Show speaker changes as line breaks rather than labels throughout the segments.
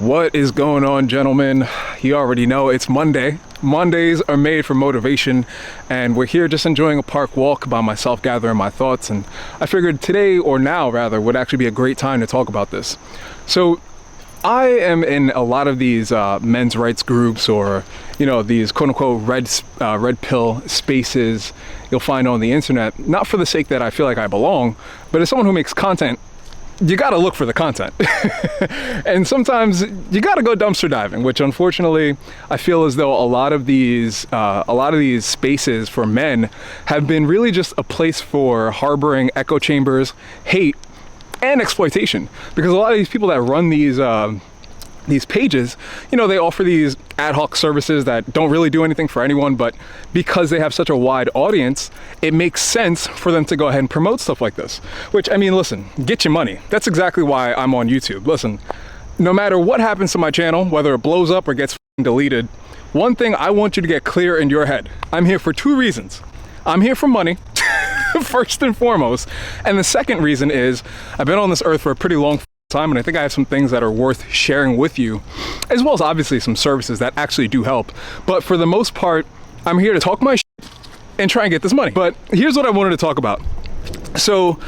What is going on, gentlemen? You already know it's Monday. Mondays are made for motivation, and we're here just enjoying a park walk by myself, gathering my thoughts, and I figured today, or now rather, would actually be a great time to talk about this. So I am in a lot of these men's rights groups, or these quote-unquote red pill spaces you'll find on the internet, not for the sake that I feel like I belong, but as someone who makes content, you gotta look for the content. And sometimes you gotta go dumpster diving, which unfortunately I feel as though a lot of these spaces for men have been really just a place for harboring echo chambers, hate, and exploitation. Because a lot of these people that run these pages, they offer these ad hoc services that don't really do anything for anyone, but because they have such a wide audience, it makes sense for them to go ahead and promote stuff like this. Which, I mean, listen, get your money. That's exactly why I'm on YouTube. Listen, no matter what happens to my channel, whether it blows up or gets deleted, one thing I want you to get clear in your head. I'm here for two reasons. I'm here for money, first and foremost. And the second reason is I've been on this earth for a pretty long time, and I think I have some things that are worth sharing with you, as well as obviously some services that actually do help. But for the most part, I'm here to talk my shit and try and get this money. But here's what I wanted to talk about. So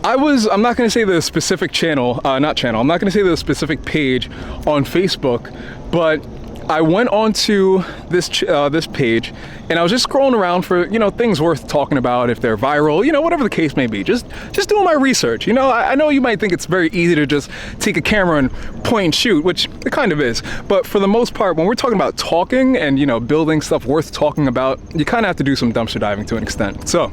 I'm not going to say the specific I'm not going to say the specific page on Facebook, but I went onto this page, and I was just scrolling around for things worth talking about, if they're viral, whatever the case may be. Just doing my research. I know you might think it's very easy to just take a camera and point and shoot, which it kind of is. But for the most part, when we're talking about talking and building stuff worth talking about, you kind of have to do some dumpster diving to an extent. So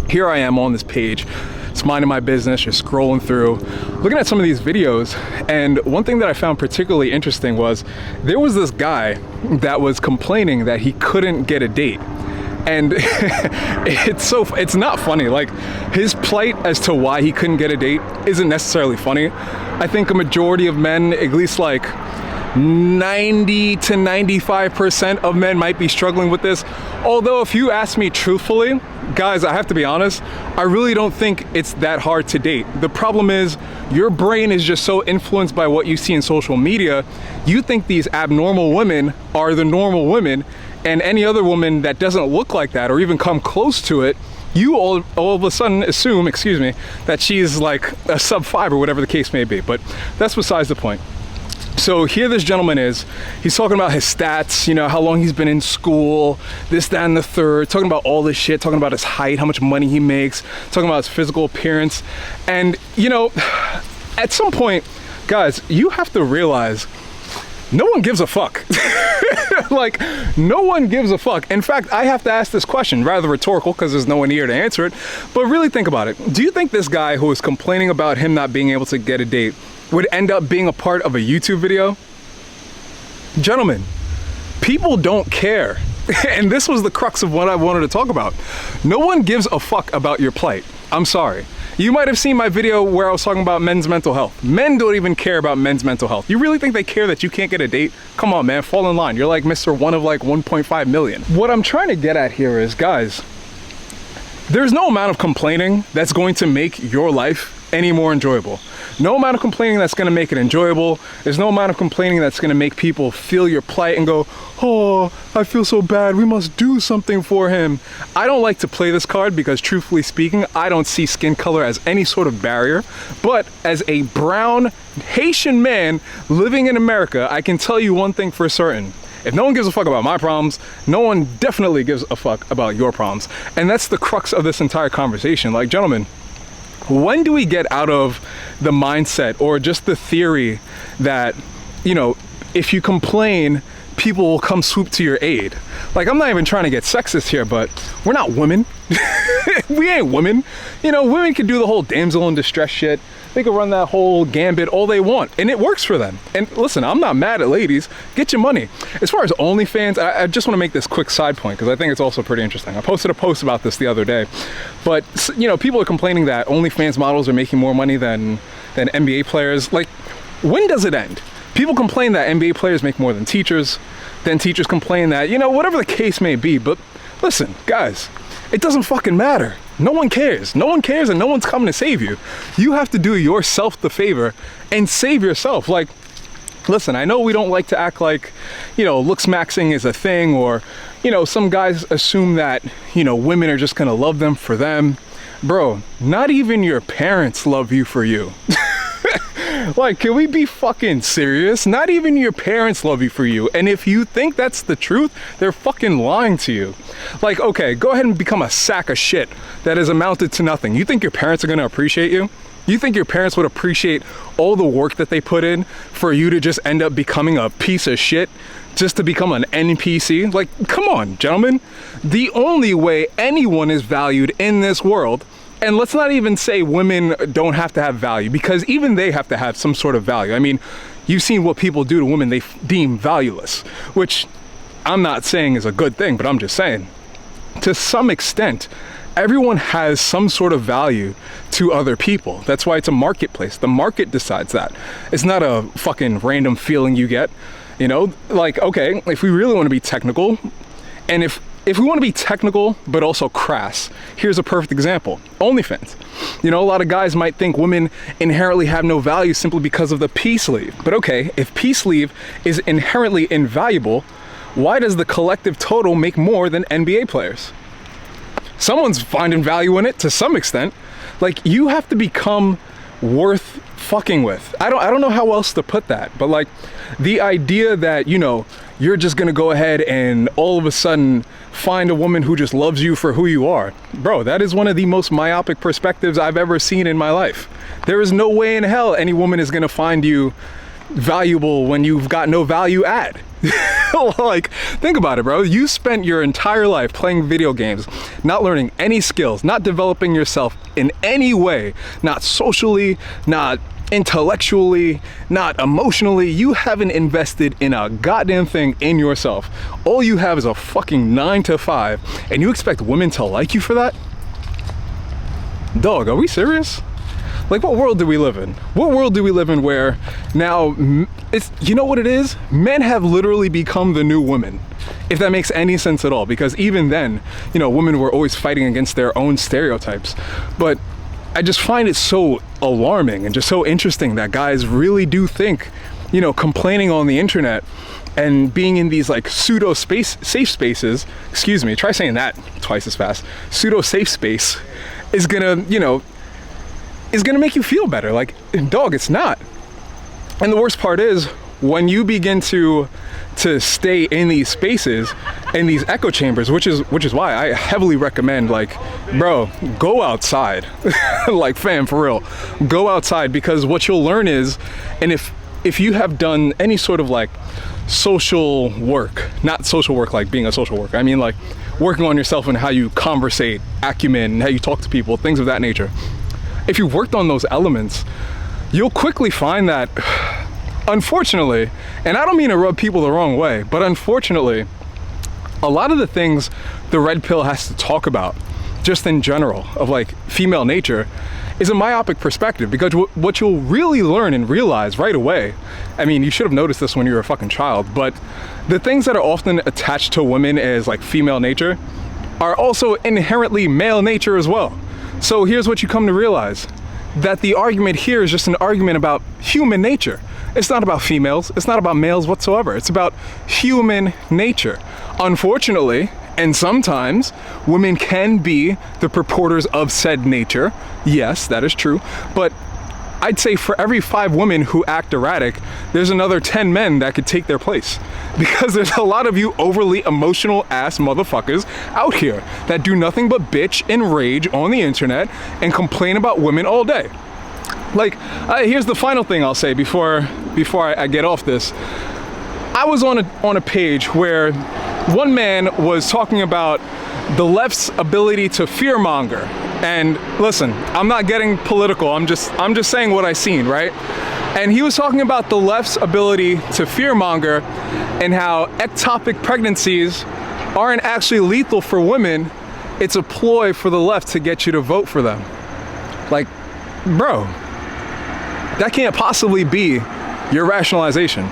here I am on this page, just minding my business, just scrolling through, looking at some of these videos, and one thing that I found particularly interesting was there was this guy that was complaining that he couldn't get a date. And it's not funny. Like, his plight as to why he couldn't get a date isn't necessarily funny. I think a majority of men, at least like 90 to 95% of men, might be struggling with this. Although if you ask me truthfully, guys, I have to be honest, I really don't think it's that hard to date. The problem is your brain is just so influenced by what you see in social media. You think these abnormal women are the normal women, and any other woman that doesn't look like that or even come close to it, you all of a sudden assume, that she's like a sub 5 or whatever the case may be. But that's besides the point. So here this gentleman is, he's talking about his stats, how long he's been in school, this, that, and the third, talking about all this shit, talking about his height, how much money he makes, talking about his physical appearance. And, at some point, guys, you have to realize no one gives a fuck. Like, no one gives a fuck. In fact, I have to ask this question, rather rhetorical because there's no one here to answer it, but really think about it. Do you think this guy who is complaining about him not being able to get a date would end up being a part of a YouTube video? Gentlemen, people don't care. And this was the crux of what I wanted to talk about. No one gives a fuck about your plight. I'm sorry. You might have seen my video where I was talking about men's mental health. Men don't even care about men's mental health. You really think they care that you can't get a date? Come on, man, fall in line. You're like Mr. One of like 1.5 million. What I'm trying to get at here is, guys, there's no amount of complaining that's going to make your life any more enjoyable. No amount of complaining that's going to make it enjoyable. There's no amount of complaining that's going to make people feel your plight and go, oh, I feel so bad, we must do something for him. I don't like to play this card because, truthfully speaking, I don't see skin color as any sort of barrier. But as a brown Haitian man living in America, I can tell you one thing for certain. If no one gives a fuck about my problems, no one definitely gives a fuck about your problems. And that's the crux of this entire conversation. Like, gentlemen, when do we get out of the mindset or just the theory that, if you complain, people will come swoop to your aid? Like, I'm not even trying to get sexist here, but we're not women. We ain't women. Women can do the whole damsel in distress shit. They can run that whole gambit all they want, and it works for them. And listen, I'm not mad at ladies. Get your money. As far as OnlyFans, I just want to make this quick side point because I think it's also pretty interesting. I posted a post about this the other day, but people are complaining that OnlyFans models are making more money than NBA players. Like, when does it end? People complain that NBA players make more than teachers. Then teachers complain that, whatever the case may be. But listen, guys, it doesn't fucking matter. No one cares. No one cares, and no one's coming to save you. You have to do yourself the favor and save yourself. Like, Listen, I know we don't like to act like, looks maxing is a thing, or, some guys assume that, women are just gonna love them for them. Bro, not even your parents love you for you. Like, can we be fucking serious? Not even your parents love you for you. And if you think that's the truth, they're fucking lying to you. Like, okay, go ahead and become a sack of shit that has amounted to nothing. You think your parents are gonna appreciate you? You think your parents would appreciate all the work that they put in for you to just end up becoming a piece of shit just to become an NPC? Like, come on, gentlemen. The only way anyone is valued in this world, and let's not even say women don't have to have value, because even they have to have some sort of value. I mean, you've seen what people do to women they deem valueless, which I'm not saying is a good thing, but I'm just saying, to some extent, everyone has some sort of value to other people. That's why it's a marketplace. The market decides that. It's not a fucking random feeling you get. Like, okay, if we really want to be technical, and if we want to be technical but also crass, here's a perfect example. OnlyFans. A lot of guys might think women inherently have no value simply because of the peace leave. But okay, if peace leave is inherently invaluable, why does the collective total make more than NBA players? Someone's finding value in it to some extent. Like, you have to become worth fucking with. I don't know how else to put that, but like, the idea that, you're just gonna go ahead and all of a sudden find a woman who just loves you for who you are. Bro, that is one of the most myopic perspectives I've ever seen in my life. There is no way in hell any woman is gonna find you valuable when you've got no value add. Like, think about it, bro. You spent your entire life playing video games, not learning any skills, not developing yourself in any way, not socially, not intellectually, not emotionally. You haven't invested in a goddamn thing in yourself. All you have is a fucking 9 to 5, and you expect women to like you for that? Dog, are we serious? Like, what world do we live in? What world do we live in where now it's, what it is? Men have literally become the new women, if that makes any sense at all. Because even then, women were always fighting against their own stereotypes. But I just find it so alarming and just so interesting that guys really do think, complaining on the internet and being in these like pseudo safe spaces, excuse me, try saying that twice as fast, pseudo safe space is gonna, is gonna make you feel better. Like, dog, it's not. And the worst part is, when you begin to stay in these spaces, in these echo chambers, which is why I heavily recommend, like, bro, go outside. Like, fam, for real, go outside, because what you'll learn is, and if you have done any sort of like social work, not social work like being a social worker, I mean like working on yourself and how you conversate, acumen, how you talk to people, things of that nature. If you've worked on those elements, you'll quickly find that, unfortunately, and I don't mean to rub people the wrong way, but unfortunately, a lot of the things the red pill has to talk about, just in general, of like female nature, is a myopic perspective. Because what you'll really learn and realize right away, I mean, you should have noticed this when you were a fucking child, but the things that are often attached to women as like female nature are also inherently male nature as well. So here's what you come to realize, that the argument here is just an argument about human nature. It's not about females, it's not about males whatsoever. It's about human nature. Unfortunately, and sometimes, women can be the purporters of said nature. Yes, that is true. But I'd say for every 5 women who act erratic, there's another 10 men that could take their place. Because there's a lot of you overly emotional ass motherfuckers out here that do nothing but bitch and rage on the internet and complain about women all day. Like, here's the final thing I'll say before I get off this. I was on a page where one man was talking about the left's ability to fearmonger. And listen, I'm not getting political. I'm just saying what I seen, right? And he was talking about the left's ability to fearmonger and how ectopic pregnancies aren't actually lethal for women. It's a ploy for the left to get you to vote for them. Like, bro, that can't possibly be your rationalization.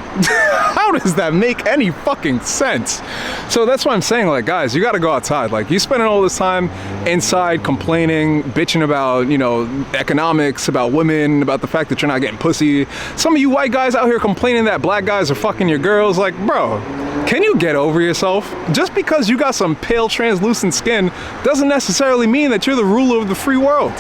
How does that make any fucking sense? So that's why I'm saying, like, guys, you gotta go outside. Like, you spending all this time inside complaining, bitching about, you know, economics, about women, about the fact that you're not getting pussy. Some of you white guys out here complaining that black guys are fucking your girls. Like, bro, can you get over yourself? Just because you got some pale, translucent skin doesn't necessarily mean that you're the ruler of the free world.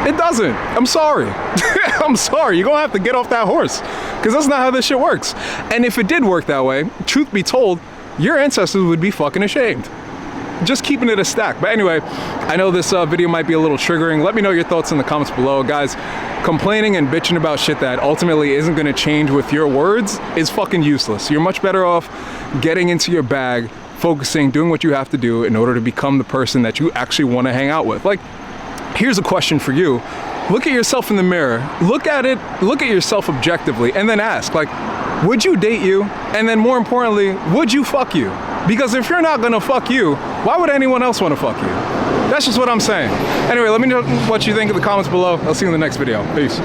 It doesn't. I'm sorry. I'm sorry. You're gonna have to get off that horse, because that's not how this shit works. And if it did work that way, truth be told, your ancestors would be fucking ashamed. Just keeping it a stack. But anyway, I know this video might be a little triggering. Let me know your thoughts in the comments below. Guys, complaining and bitching about shit that ultimately isn't gonna change with your words is fucking useless. You're much better off getting into your bag, focusing, doing what you have to do in order to become the person that you actually want to hang out with. Like, here's a question for you. Look at yourself in the mirror. Look at it, look at yourself objectively, and then ask, like, would you date you? And then more importantly, would you fuck you? Because if you're not gonna fuck you, why would anyone else want to fuck you? That's just what I'm saying. Anyway, let me know what you think in the comments below. I'll see you in the next video. Peace.